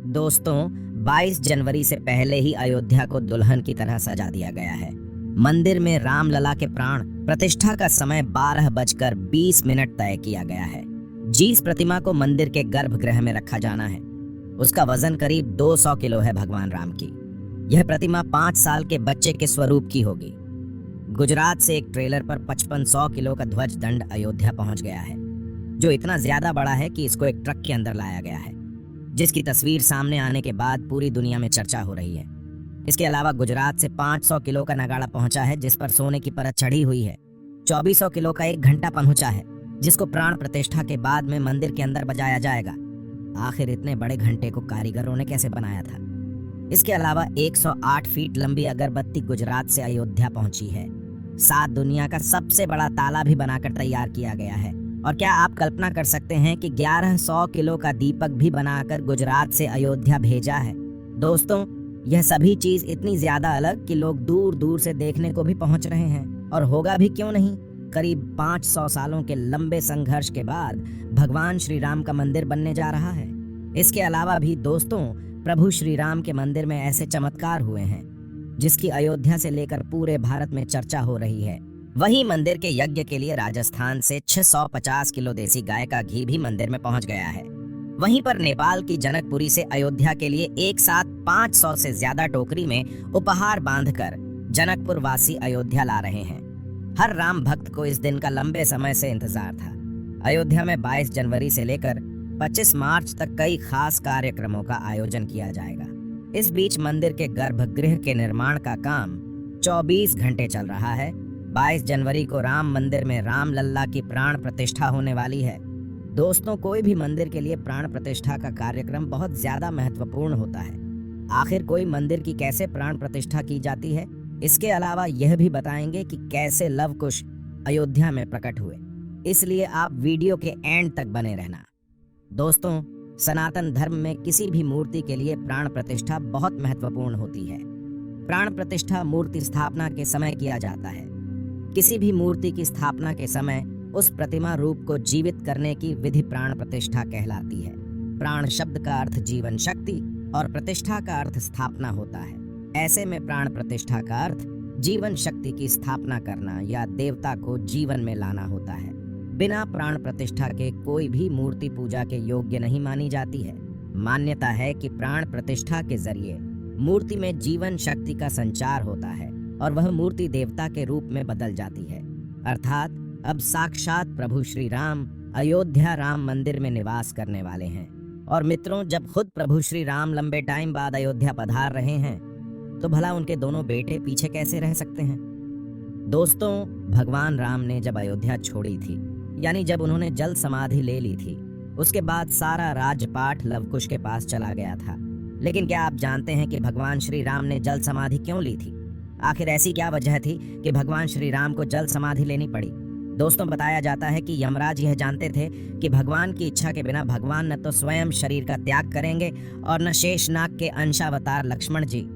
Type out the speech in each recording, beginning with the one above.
दोस्तों, 22 जनवरी से पहले ही अयोध्या को दुल्हन की तरह सजा दिया गया है। मंदिर में रामलला के प्राण प्रतिष्ठा का समय 12:20 तय किया गया है। जिस प्रतिमा को मंदिर के गर्भगृह में रखा जाना है, उसका वजन करीब 200 किलो है। भगवान राम की यह प्रतिमा 5 साल के बच्चे के स्वरूप की होगी। गुजरात से एक ट्रेलर पर 5500 किलो का ध्वज दंड अयोध्या पहुंच गया है, जो इतना ज्यादा बड़ा है कि इसको एक ट्रक के अंदर लाया गया है, जिसकी तस्वीर सामने आने के बाद पूरी दुनिया में चर्चा हो रही है। इसके अलावा गुजरात से 500 किलो का नगाड़ा पहुंचा है, जिस पर सोने की परत चढ़ी हुई है। 2400 किलो का एक घंटा पहुंचा है, जिसको प्राण प्रतिष्ठा के बाद में मंदिर के अंदर बजाया जाएगा। आखिर इतने बड़े घंटे को कारीगरों ने कैसे बनाया था? इसके अलावा 108 फीट लंबी अगरबत्ती गुजरात से अयोध्या पहुंची है। 7 दुनिया का सबसे बड़ा ताला भी बनाकर तैयार किया गया है। और क्या आप कल्पना कर सकते हैं कि 1100 किलो का दीपक भी बनाकर गुजरात से अयोध्या भेजा है? दोस्तों, यह सभी चीज इतनी ज्यादा अलग कि लोग दूर दूर से देखने को भी पहुंच रहे हैं। और होगा भी क्यों नहीं। करीब 500 सालों के लंबे संघर्ष के बाद भगवान श्री राम का मंदिर बनने जा रहा है। इसके अलावा भी दोस्तों, प्रभु श्री राम के मंदिर में ऐसे चमत्कार हुए हैं जिसकी अयोध्या से लेकर पूरे भारत में चर्चा हो रही है। वहीं मंदिर के यज्ञ के लिए राजस्थान से 650 किलो देसी गाय का घी भी मंदिर में पहुंच गया है। वहीं पर नेपाल की जनकपुरी से अयोध्या के लिए एक साथ 500 से ज्यादा टोकरी में उपहार बांधकर जनकपुर वासी अयोध्या ला रहे हैं। हर राम भक्त को इस दिन का लंबे समय से इंतजार था। अयोध्या में 22 जनवरी से लेकर 25 मार्च तक कई खास कार्यक्रमों का आयोजन किया जाएगा। इस बीच मंदिर के गर्भगृह के निर्माण का काम 24 घंटे चल रहा है। 22 जनवरी को राम मंदिर में रामलला की प्राण प्रतिष्ठा होने वाली है। दोस्तों, कोई भी मंदिर के लिए प्राण प्रतिष्ठा का कार्यक्रम बहुत ज्यादा महत्वपूर्ण होता है। आखिर कोई मंदिर की कैसे प्राण प्रतिष्ठा की जाती है, इसके अलावा यह भी बताएंगे कि कैसे लव कुश अयोध्या में प्रकट हुए। इसलिए आप वीडियो के एंड तक बने रहना। दोस्तों, सनातन धर्म में किसी भी मूर्ति के लिए प्राण प्रतिष्ठा बहुत महत्वपूर्ण होती है। प्राण प्रतिष्ठा मूर्ति स्थापना के समय किया जाता है। किसी भी मूर्ति की स्थापना के समय उस प्रतिमा रूप को जीवित करने की विधि प्राण प्रतिष्ठा कहलाती है। प्राण शब्द का अर्थ जीवन शक्ति और प्रतिष्ठा का अर्थ स्थापना होता है। ऐसे में प्राण प्रतिष्ठा का अर्थ जीवन शक्ति की स्थापना करना या देवता को जीवन में लाना होता है। बिना प्राण प्रतिष्ठा के कोई भी मूर्ति पूजा के योग्य नहीं मानी जाती है। मान्यता है कि प्राण प्रतिष्ठा के जरिए मूर्ति में जीवन शक्ति का संचार होता है और वह मूर्ति देवता के रूप में बदल जाती है। अर्थात अब साक्षात प्रभु श्री राम अयोध्या राम मंदिर में निवास करने वाले हैं। और मित्रों, जब खुद प्रभु श्री राम लंबे टाइम बाद अयोध्या पधार रहे हैं, तो भला उनके दोनों बेटे पीछे कैसे रह सकते हैं? दोस्तों, भगवान राम ने जब अयोध्या छोड़ी थी, यानी जब उन्होंने जल समाधि ले ली थी, उसके बाद सारा राजपाट लवकुश के पास चला गया था। लेकिन क्या आप जानते हैं कि भगवान श्री राम ने जल समाधि क्यों ली थी? आखिर ऐसी क्या वजह थी कि भगवान श्री राम को जल समाधि लेनी पड़ी? दोस्तों, बताया जाता है कि यमराज यह जानते थे कि भगवान की इच्छा के बिना भगवान न तो स्वयं शरीर का त्याग करेंगे और न शेषनाग के अंशावतार लक्ष्मण जी।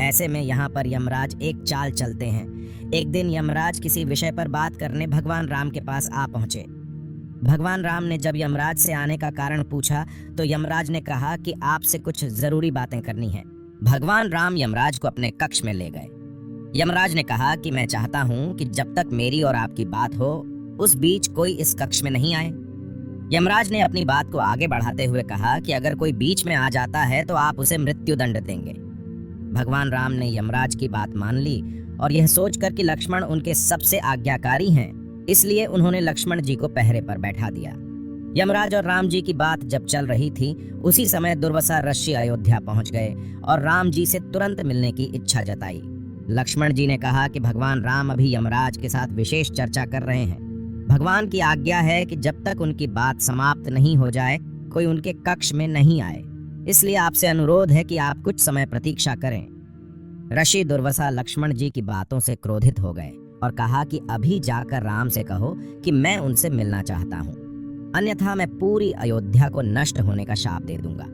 ऐसे में यहाँ पर यमराज एक चाल चलते हैं। एक दिन यमराज किसी विषय पर बात करने भगवान राम के पास आ पहुंचे। भगवान राम ने जब यमराज से आने का कारण पूछा, तो यमराज ने कहा कि आपसे कुछ जरूरी बातें करनी है। भगवान राम यमराज को अपने कक्ष में ले गए। यमराज ने कहा कि मैं चाहता हूं कि जब तक मेरी और आपकी बात हो, उस बीच कोई इस कक्ष में नहीं आए। यमराज ने अपनी बात को आगे बढ़ाते हुए कहा कि अगर कोई बीच में आ जाता है तो आप उसे मृत्यु दंड देंगे। भगवान राम ने यमराज की बात मान ली और यह सोचकर कि लक्ष्मण उनके सबसे आज्ञाकारी हैं, इसलिए उन्होंने लक्ष्मण जी को पहरे पर बैठा दिया। यमराज और राम जी की बात जब चल रही थी, उसी समय दुर्वासा ऋषि अयोध्या पहुंच गए और राम जी से तुरंत मिलने की इच्छा जताई। लक्ष्मण जी ने कहा कि भगवान राम अभी यमराज के साथ विशेष चर्चा कर रहे हैं। भगवान की आज्ञा है कि जब तक उनकी बात समाप्त नहीं हो जाए, कोई उनके कक्ष में नहीं आए। इसलिए आपसे अनुरोध है कि आप कुछ समय प्रतीक्षा करें। ऋषि दुर्वासा लक्ष्मण जी की बातों से क्रोधित हो गए और कहा कि अभी जाकर राम से कहो कि मैं उनसे मिलना चाहता हूँ, अन्यथा मैं पूरी अयोध्या को नष्ट होने का शाप दे दूंगा।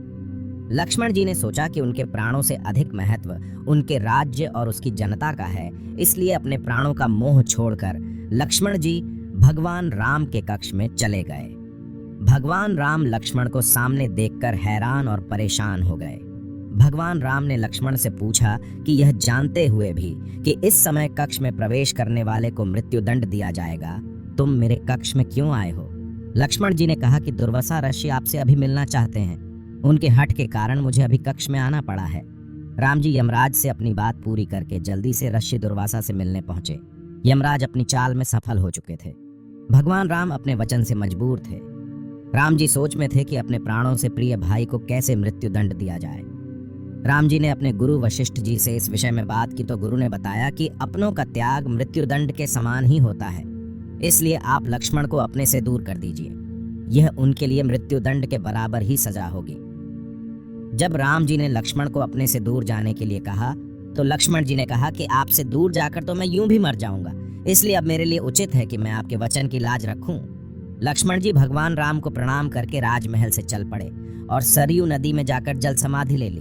लक्ष्मण जी ने सोचा कि उनके प्राणों से अधिक महत्व उनके राज्य और उसकी जनता का है, इसलिए अपने प्राणों का मोह छोड़कर लक्ष्मण जी भगवान राम के कक्ष में चले गए। भगवान राम लक्ष्मण को सामने देखकर हैरान और परेशान हो गए। भगवान राम ने लक्ष्मण से पूछा कि यह जानते हुए भी कि इस समय कक्ष में प्रवेश करने वाले को मृत्युदंड दिया जाएगा, तुम मेरे कक्ष में क्यों आए हो? लक्ष्मण जी ने कहा कि दुर्वासा ऋषि आपसे अभी मिलना चाहते हैं। उनके हठ के कारण मुझे अभी कक्ष में आना पड़ा है। राम जी यमराज से अपनी बात पूरी करके जल्दी से ऋषि दुर्वासा से मिलने पहुंचे। यमराज अपनी चाल में सफल हो चुके थे। भगवान राम अपने वचन से मजबूर थे। राम जी सोच में थे कि अपने प्राणों से प्रिय भाई को कैसे मृत्युदंड दिया जाए। राम जी ने अपने गुरु वशिष्ठ जी से इस विषय में बात की तो गुरु ने बताया कि अपनों का त्याग मृत्युदंड के समान ही होता है, इसलिए आप लक्ष्मण को अपने से दूर कर दीजिए। यह उनके लिए मृत्युदंड के बराबर ही सजा होगी। जब राम जी ने लक्ष्मण को अपने से दूर जाने के लिए कहा तो लक्ष्मण जी ने कहा कि आपसे दूर जाकर तो मैं यूं भी मर जाऊंगा, इसलिए अब मेरे लिए उचित है कि मैं आपके वचन की लाज रखूं। लक्ष्मण जी भगवान राम को प्रणाम करके राजमहल से चल पड़े और सरयू नदी में जाकर जल समाधि ले ली।